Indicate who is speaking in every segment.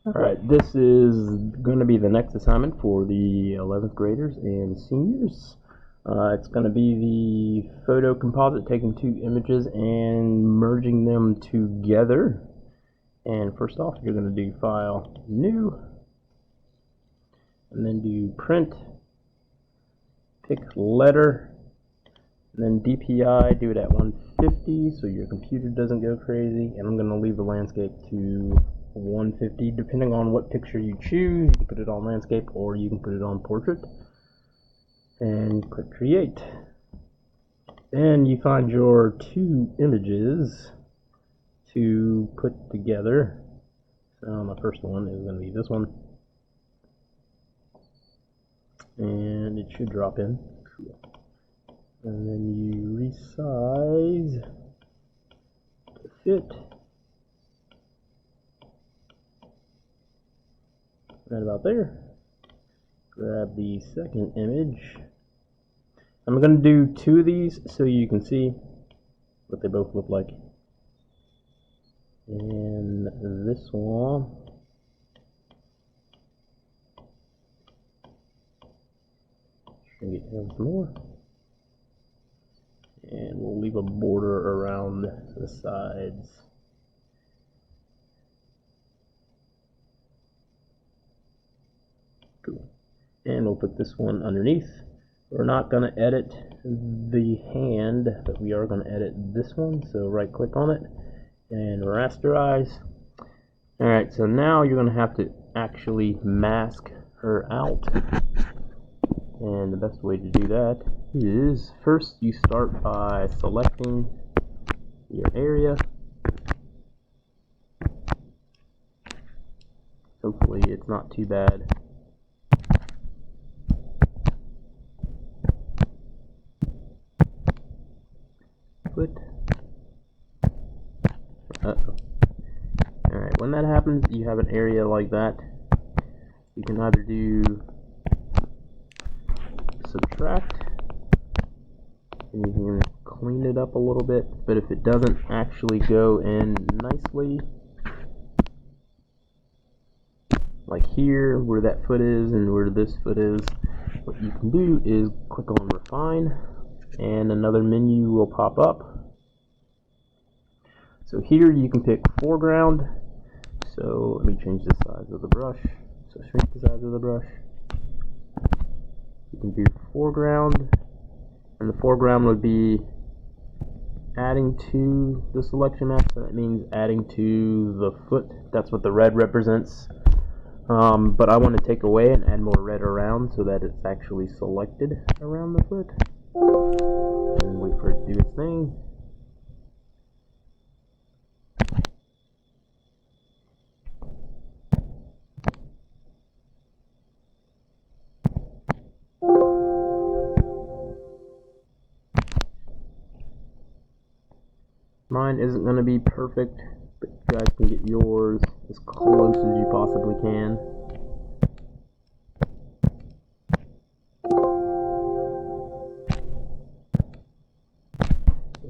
Speaker 1: Alright, this is going to be the next assignment for the 11th graders and seniors. It's going to be the photo composite, taking two images and merging them together. And first off, you're going to do File, New, and then do Print, pick Letter, and then DPI, do it at 150 so your computer doesn't go crazy. And I'm going to leave the landscape to 150, depending on what picture you choose. You can put it on landscape or you can put it on portrait, and click create. Then you find your two images to put together. So my first one is going to be this one, and it should drop in. Cool. And then you resize to fit. Right about there. Grab the second image. I'm going to do two of these so you can see what they both look like. And this one, shrink it down some more. And we'll leave a border around the sides. Cool. And we'll put this one underneath. We're not going to edit the hand, but we are going to edit this one. So right click on it and rasterize. Alright, so now you're going to have to actually mask her out. And the best way to do that is, first you start by selecting your area. Hopefully it's not too bad. Alright, when that happens, you have an area like that. You can either do subtract, and you can clean it up a little bit, but if it doesn't actually go in nicely, like here where that foot is and where this foot is, what you can do is click on refine and another menu will pop up. So here you can pick foreground. So let me change the size of the brush. So shrink the size of the brush. You can do foreground, and the foreground would be adding to the selection map. So that means adding to the foot. That's what the red represents. But I want to take away and add more red around so that it's actually selected around the foot. And wait for it to do its thing. Mine isn't going to be perfect, but you guys can get yours as close as you possibly can.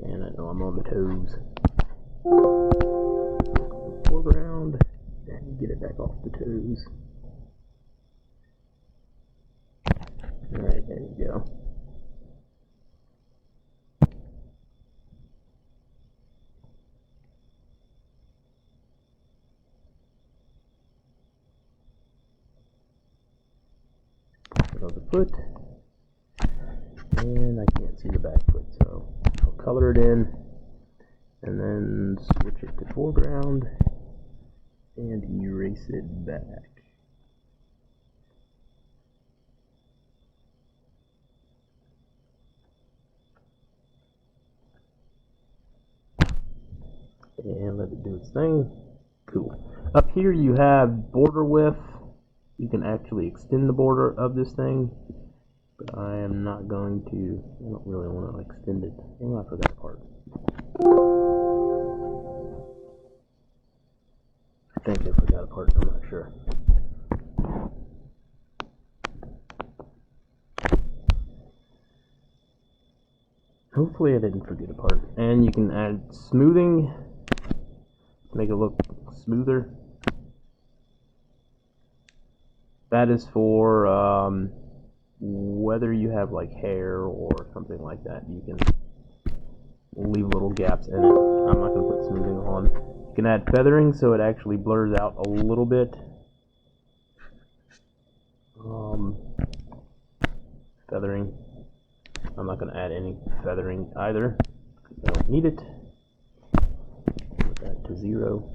Speaker 1: And I know I'm on the toes. Foreground, and get it back off the toes. Alright, there you go. Of the foot, and I can't see the back foot, so I'll color it in and then switch it to foreground and erase it back. And let it do its thing. Cool. Up here you have border width. You can actually extend the border of this thing, but I am not going to. I don't really want to extend it. Oh, I forgot a part. I think I forgot a part. I'm not sure. Hopefully I didn't forget a part. And you can add smoothing, make it look smoother. That is for whether you have like hair or something like that. You can leave little gaps in it. I'm not going to put smoothing on. You can add feathering so it actually blurs out a little bit. Feathering. I'm not going to add any feathering either. I don't need it. Put that to 0.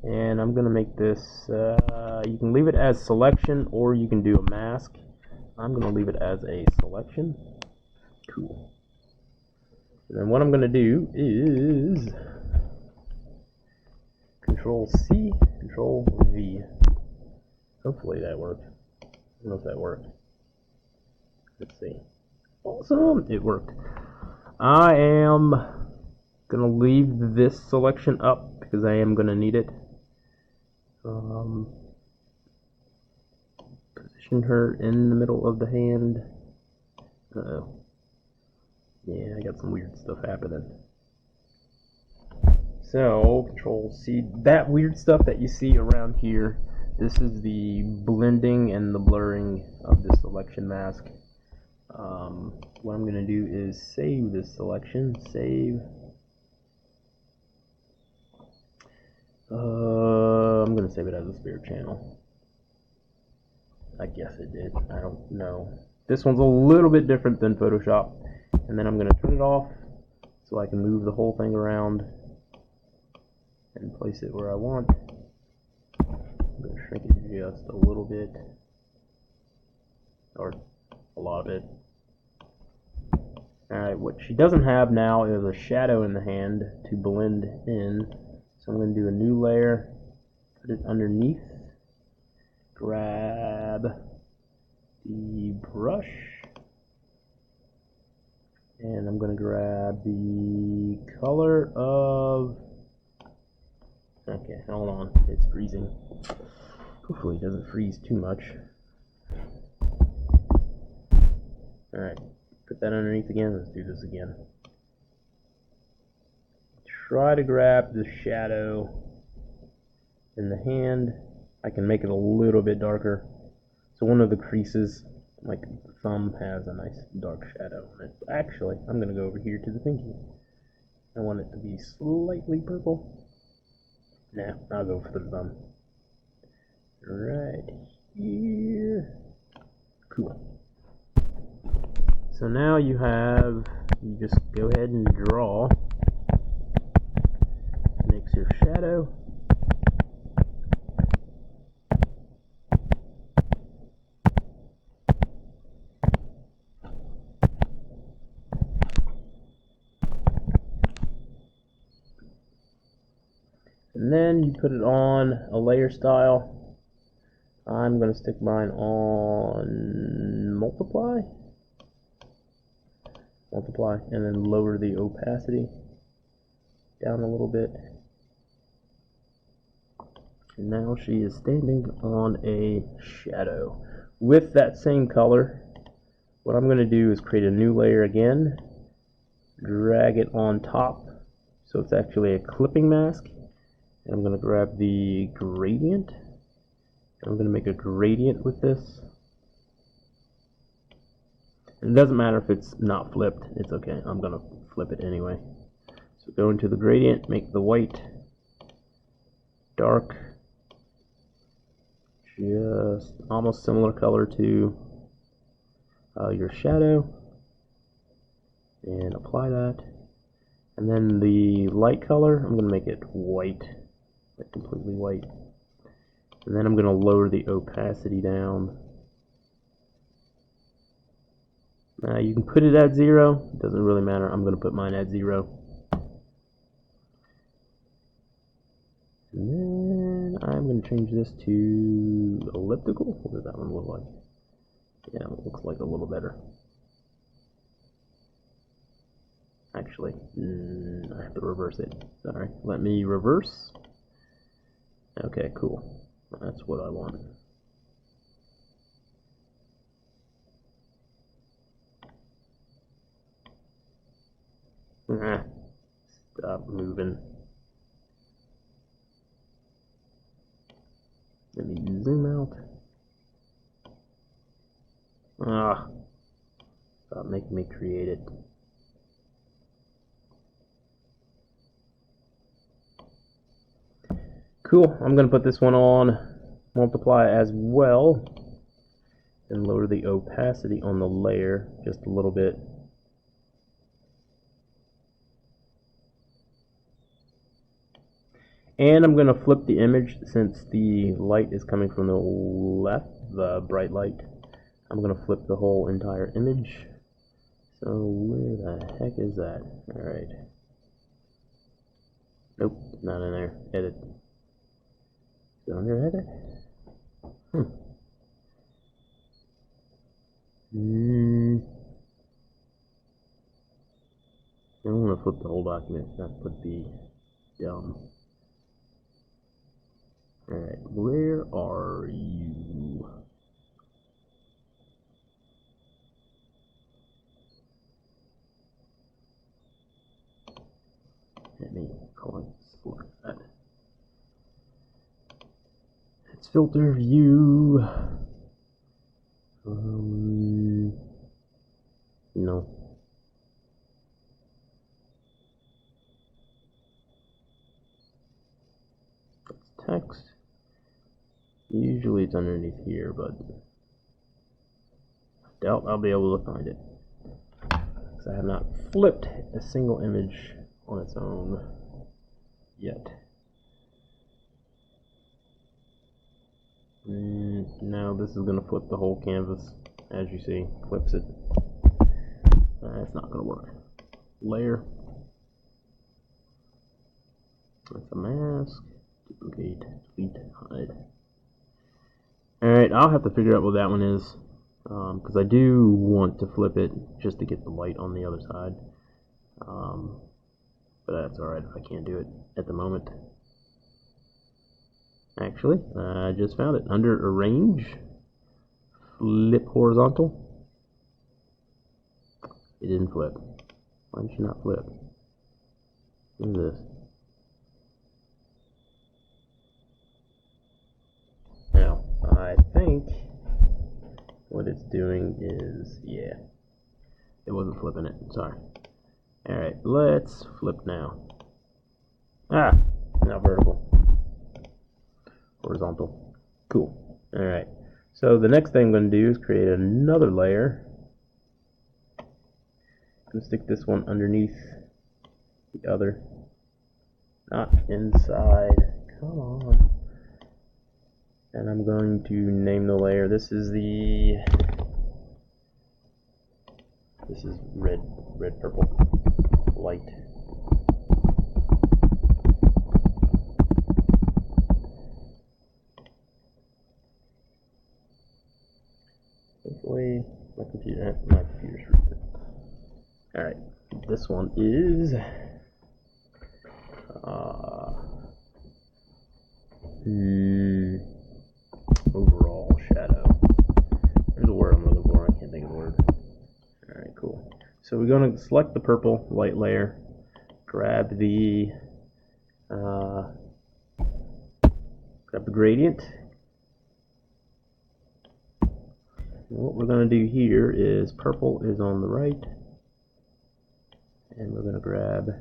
Speaker 1: And I'm going to make this, you can leave it as selection or you can do a mask. I'm going to leave it as a selection. Cool. And then what I'm going to do is Control C, Control V. Hopefully that worked. I don't know if that worked. Let's see. Awesome! It worked. I am going to leave this selection up because I am going to need it. Position her in the middle of the hand. Uh-oh. Yeah, I got some weird stuff happening. So, Control C. That weird stuff that you see around here, this is the blending and the blurring of the selection mask. What I'm going to do is save this selection. Save. I'm going to save it as a spirit channel. I guess it did. I don't know. This one's a little bit different than Photoshop. And then I'm going to turn it off so I can move the whole thing around and place it where I want. I'm going to shrink it just a little bit, or a lot of it. Alright, what she doesn't have now is a shadow in the hand to blend in. So I'm going to do a new layer, put it underneath, grab the brush, and I'm going to grab the color of, okay, hold on, it's freezing. Hopefully it doesn't freeze too much. Alright, put that underneath again. Let's do this again. Try to grab the shadow in the hand. I can make it a little bit darker. So one of the creases, like the thumb, has a nice dark shadow on it. Actually, I'm going to go over here to the pinky. I want it to be slightly purple. Nah, I'll go for the thumb. Right here. Cool. So now you just go ahead and draw. Makes your shadow. And then you put it on a layer style. I'm going to stick mine on multiply, and then lower the opacity down a little bit. And now she is standing on a shadow. With that same color, what I'm going to do is create a new layer again, drag it on top, so it's actually a clipping mask. And I'm going to grab the gradient. I'm going to make a gradient with this. And it doesn't matter if it's not flipped, it's okay. I'm going to flip it anyway. So go into the gradient, make the white dark, just almost similar color to your shadow, and apply that. And then the light color, I'm going to make it white, like completely white. And then I'm going to lower the opacity down. You can put it at 0, it doesn't really matter. I'm going to put mine at 0. And then I'm going to change this to elliptical. What does that one look like? Yeah, it looks like a little better. Actually, I have to reverse it. Sorry, let me reverse. Okay, cool. That's what I want. Stop moving. Let me zoom out. make me create it. Cool, I'm going to put this one on multiply as well and lower the opacity on the layer just a little bit. And I'm going to flip the image since the light is coming from the left, the bright light. I'm going to flip the whole entire image. So where the heck is that? Alright. Nope, not in there. Edit. Is it under edit? I don't want to flip the whole document, not put the Alright, where are you? Let me select that. It's filter view. No. It's text. Usually it's underneath here, but I doubt I'll be able to find it. Because I have not flipped a single image on its own yet. Now this is going to flip the whole canvas, as you see, flips it. It's not going to work. Layer. That's a mask. Duplicate, delete, hide. Alright, I'll have to figure out what that one is. Because I do want to flip it just to get the light on the other side. But that's alright if I can't do it at the moment. Actually, I just found it. Under Arrange, Flip Horizontal. It didn't flip. Why did you not flip? What is this? Now, I think what it's doing is, yeah, it wasn't flipping it. Sorry. Alright, let's flip now. Ah, now vertical. Horizontal. Cool. Alright, so the next thing I'm going to do is create another layer. I'm going to stick this one underneath the other. Not inside. Come on. And I'm going to name the layer. This is red purple light. Hopefully my computer's rebooted. Alright, this one is overall shadow. There's a word I'm looking for, I can't think of the word. Alright, cool. So we're going to select the purple light layer, grab the gradient. And what we're going to do here is purple is on the right, and we're going to grab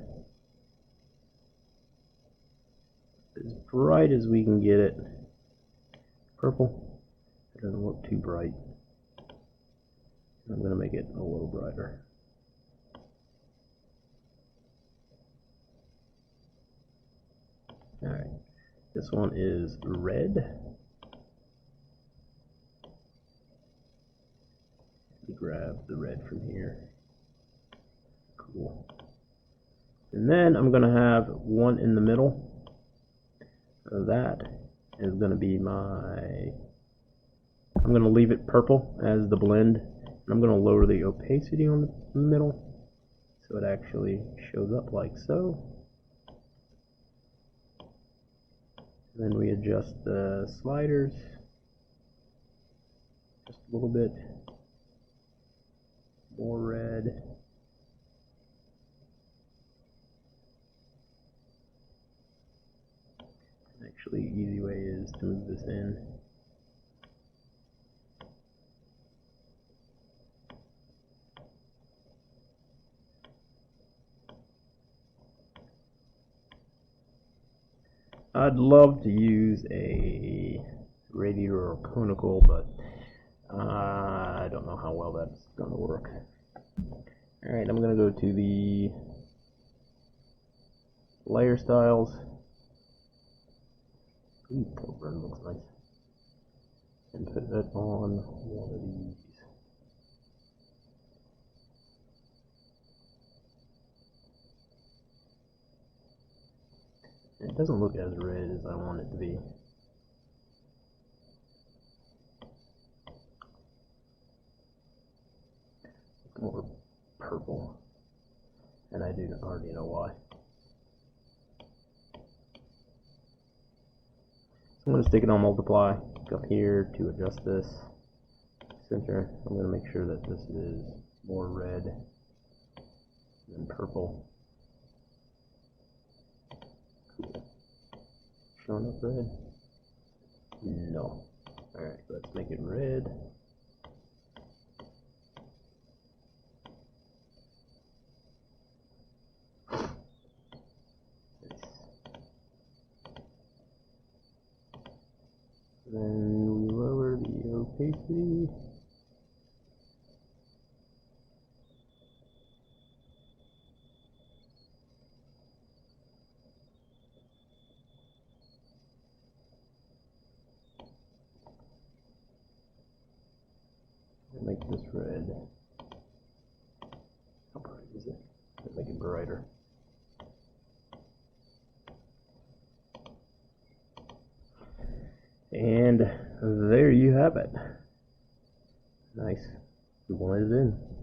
Speaker 1: as bright as we can get it. Purple. It doesn't look too bright. I'm going to make it a little brighter. Alright, this one is red. Let me grab the red from here. Cool. And then I'm going to have one in the middle. So that is going to be my... I'm going to leave it purple as the blend. And I'm going to lower the opacity on the middle so it actually shows up like so. Then we adjust the sliders just a little bit more red. Actually, easy way is to move this in. I'd love to use a radiator or conical, but I don't know how well that's going to work. Alright, I'm going to go to the layer styles. Ooh, burn looks nice. And put that on one of these. It doesn't look as red as I want it to be. It's more purple, and I do already know why. So I'm going to stick it on multiply, go here to adjust this center. I'm going to make sure that this is more red than purple. Showing up red? No. Alright, let's make it red. Then we lower the opacity. Make this red. How bright is it? Make it brighter. And there you have it. Nice. We wanted it in.